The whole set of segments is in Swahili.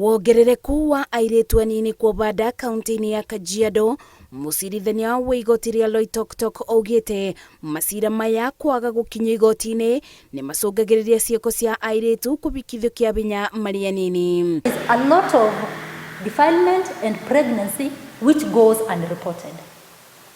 Kwongerereku wa airĩtu anini kwobanda kaunti-inĩ ya Kajiado, mũcirithania wa igoti rĩa Loitoktok augĩte macira maya kwaga gũkinya igoti-inĩ nĩ macũngagĩrĩria ciĩko cia airĩtu kũbikithio kĩa binya marĩ anini. A lot of defilement and pregnancy which goes unreported.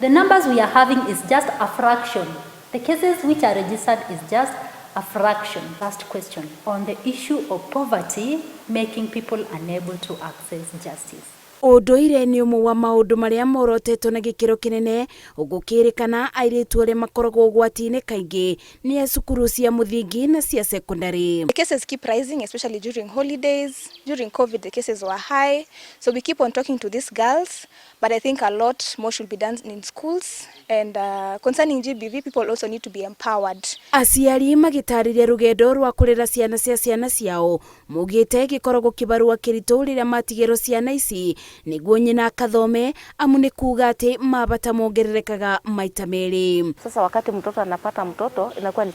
The numbers we are having is just a fraction. The cases which are registered is just a fraction. Last question on the issue of poverty making people unable to access justice. Ũndũire nĩ ũmwe wa maũndũ marĩa morotetwo na gĩkĩro kĩnene ũgũkĩrĩkana airĩtu arĩa makoragwo ũgwati-inĩ kaingĩ nĩ cukuru cia mũthingi na cia secondary. The cases keep rising, especially during holidays. During COVID, the cases were high. So we keep on talking to these girls, but I think a lot more should be done in schools. And concerning GBV, people also need to be empowered. Aciari magĩtarĩria rũgendo rwa kũrera ciana ciao mugĩte gĩkoragwo kĩbarua kĩritũ rĩrĩa matigĩrwo ciana ici nĩguo nyina akathome, amu nĩ kuuga atĩ mabata mongererekaga maita merĩ. Sasa wakati mtoto anapata mtoto inakuwa ni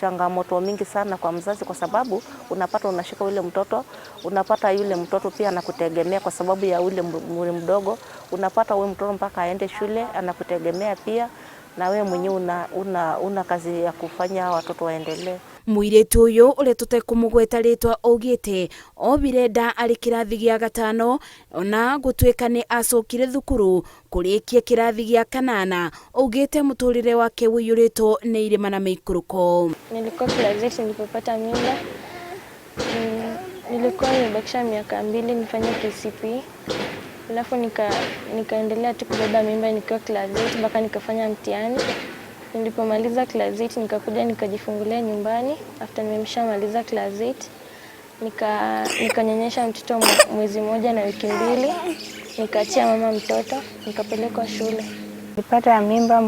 changamoto mingi sana kwa mzazi, kwa sababu unapata unashika ule mtoto, unapata yule mtoto pia anakutegemea kwa sababu ya ule mwili mdogo, unapata wewe mtoto mpaka aende shule anakutegemea pia, na wewe mwenyewe una kazi ya kufanya watoto waendelee. Mũirĩtu ũyũ ũrĩa tũtekũmũgweta rĩtwa augĩte obire nda arĩ kĩrathi gĩa gatano, ona gũtuĩka nĩ acokire thukuru kũrĩkia kĩrathi gĩa kanana. Augĩte mũtũrĩre wake wĩiyũrĩtwo nĩ irĩma na mĩikũrũko. Nilikuwa class 8 nilipopata mimba. Nilikuwa nimebakisha miaka 2 nifanye KCPE. Alafu nikaendelea tu kubeba mimba nikiwa class 8 mpaka nikafanya mtihani. Nilipomaliza class 8 nikakuja nikajifungulia nyumbani. After nimeshamaliza class 8 nikanyonyesha mtoto mwezi mmoja na wiki 2. Nikaachia mama mtoto, nikapelekwa shule. Nilipata mimba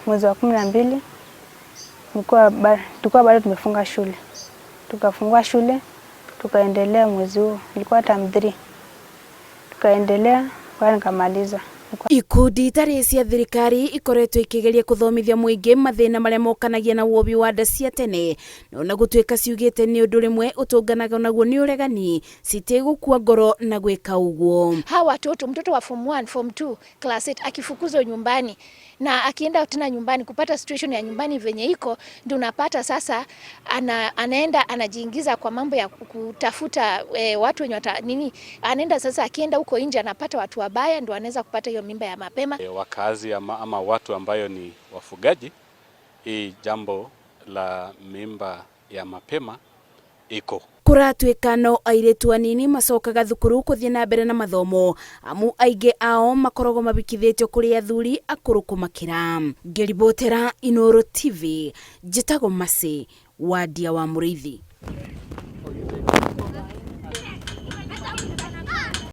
mwezi wa 12. Tulikuwa bado tumefunga shule. Tukafungua shule, tukaendelea mwezi huo. Nilikuwa term 3. Tukaendelea kwa nikamaliza. Ikundi itarĩ cia thirikari ikoretwo ikĩgeria kũthomithia mũingĩ mathĩna marĩa mokanagia na wobi wa nda cia tene, na gũtuĩka ciugĩte nĩ ũndũ rĩmwe ũtũnganaga naguo nĩ ũregani, citigũkua ngoro na gwĩka ũguo. Hawa mtoto wa form 1, form 2, class 8 akifukuzwa nyumbani na akienda tena nyumbani kupata situation ya nyumbani venye iko, ndio unapata sasa anaenda anajiingiza kwa mambo ya kutafuta watu wenye anaenda sasa, akienda huko nje anapata watu wabaya, ndio anaweza kupata hiyo mimba ya mapema. Wakazi ama watu ambayo ni wafugaji, hii jambo la mimba ya mapema iko. Kũratuĩka no airĩtu anini macokaga thukuru kũthiĩ na mbere na mathomo, amu aingĩ ao makoragwo mabikithĩtio kũrĩ athuri akũrũ kũmakĩra. Ngĩribotera Inooro TV, njĩtagwo Mercy wa Mũrĩithi.